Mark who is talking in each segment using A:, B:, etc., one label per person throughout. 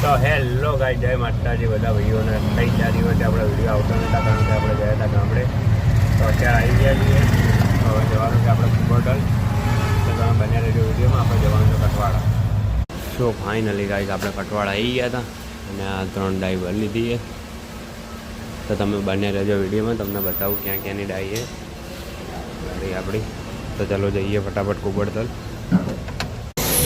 A: તો હેલો ગાઈ, જય માતાજી બધા ભાઈઓને. 3-4 દિવસથી આપણે વિડીયો આવતો નહોતા કારણ કે આપણે ગયા હતા ગામડે. તો અત્યારે આવી ગયા છીએ. હવે જવાનું છે આપણે હોટલ. તો તમે બન્યા રહેજો વિડીયોમાં. આપણે જવાનું છે કટવાડા. સો ફાઇનલી ગાઈસ આપણે કટવાડા આવી ગયા હતા અને આ 3 ડાઈ ભરી લીધી છે. તો તમે બન્યા રહેજો વિડીયોમાં. તમને બતાવું ક્યાં ક્યાંની ડાઈ છે ગાડી આપણી. તો ચલો જઈએ ફટાફટ કુબડતલ.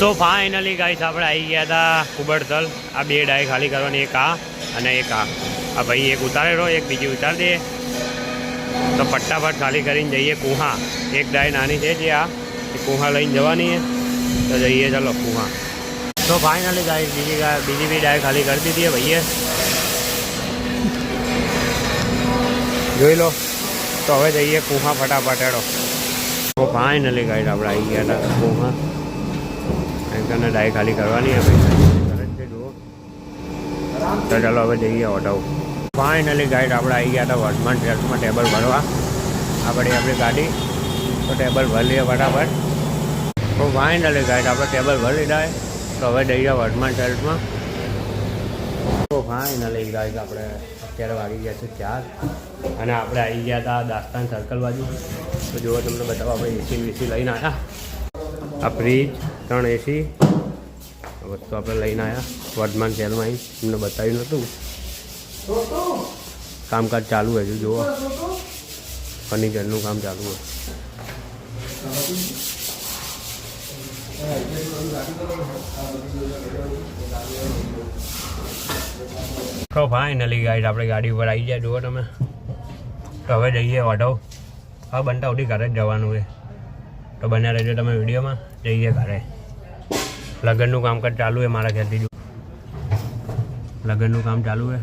A: તો ફાઇનલી ગાઈસ આપણે આવી ગયા હતા કુબડતલ. આ 2 ડાય ખાલી કરવાની, એક આ અને એક આ. આ ભાઈ એક ઉતારે રહો, એક બીજી ઉતારી દઈએ. તો ફટાફટ ખાલી કરીને જઈએ કુહા. એક ડાય નાની છે જે આ એ કુહા લઈને જવાની છે. તો જઈએ ચલો કુહા. તો ફાઇનલી ગાઈસ બીજી બી ડાય ખાલી કરી દીધી છે ભાઈએ, જોઈ લો. તો હવે જઈએ કુહા ફટાફટ હેડો. તો ફાઇનલી ગાઈસ આપણે આવી ગયા હતા કુહા. એકને ડાય ખાલી કરવાની છે ભાઈ, જુઓ. તો ચાલો હવે જઈએ ઓટો. ફાઇનલી ગાઈડ આપણે આવી ગયા હતા વર્ધમાન ટ્રેક્સમાં ટેબલ ભરવા. આ પડી આપણી ગાડી. તો ટેબલ ભરી લઈએ ફટાફટ. તો ફાઇનલી ગાઈડ આપણે ટેબલ ભરી લીધા. તો હવે જઈએ વર્ધમાન ટ્રેક્સમાં. તો ફાઇનલી ગાઈડ આપણે અત્યારે વાગી ગયા છે 4 અને આપણે આવી ગયા હતા દાસ્તાન સર્કલ બાજુ. તો જુઓ તમને બતાવો, આપણે એસી વીસી લઈને આવ્યા. આ ફ્રીજ 3 એસી વસ્તુ આપણે લઈને આવ્યા વર્ધમાન સેલમાં. અહીં તમને બતાવ્યું નહોતું, કામકાજ ચાલુ હજુ જુઓ. ફર્નિચરનું કામ ચાલુ હોય. તો ફાઇનલી ગાઈડ આપણે ગાડી ઉપર આવી ગયા, જુઓ તમે. તો હવે જઈએ ઓઢવ. હવે બનતા સુધી ઘરે જ જવાનું છે. તો બન્યા રહેજો તમે વિડીયોમાં. જઈએ ઘરે. લગ્નનું કામકાજ ચાલુ છે મારા ખ્યાલથી. લગ્નનું કામ ચાલુ છે.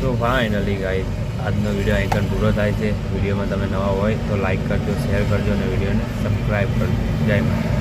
A: તો ફાઇનલી ગાઈસ આજનો વિડીયો આઈકન પૂરો થાય છે. વિડીયોમાં તમે નવા હોય તો લાઈક કરજો, શેર કરજો અને વિડીયોને સબસ્ક્રાઈબ કરજો. જય માતા.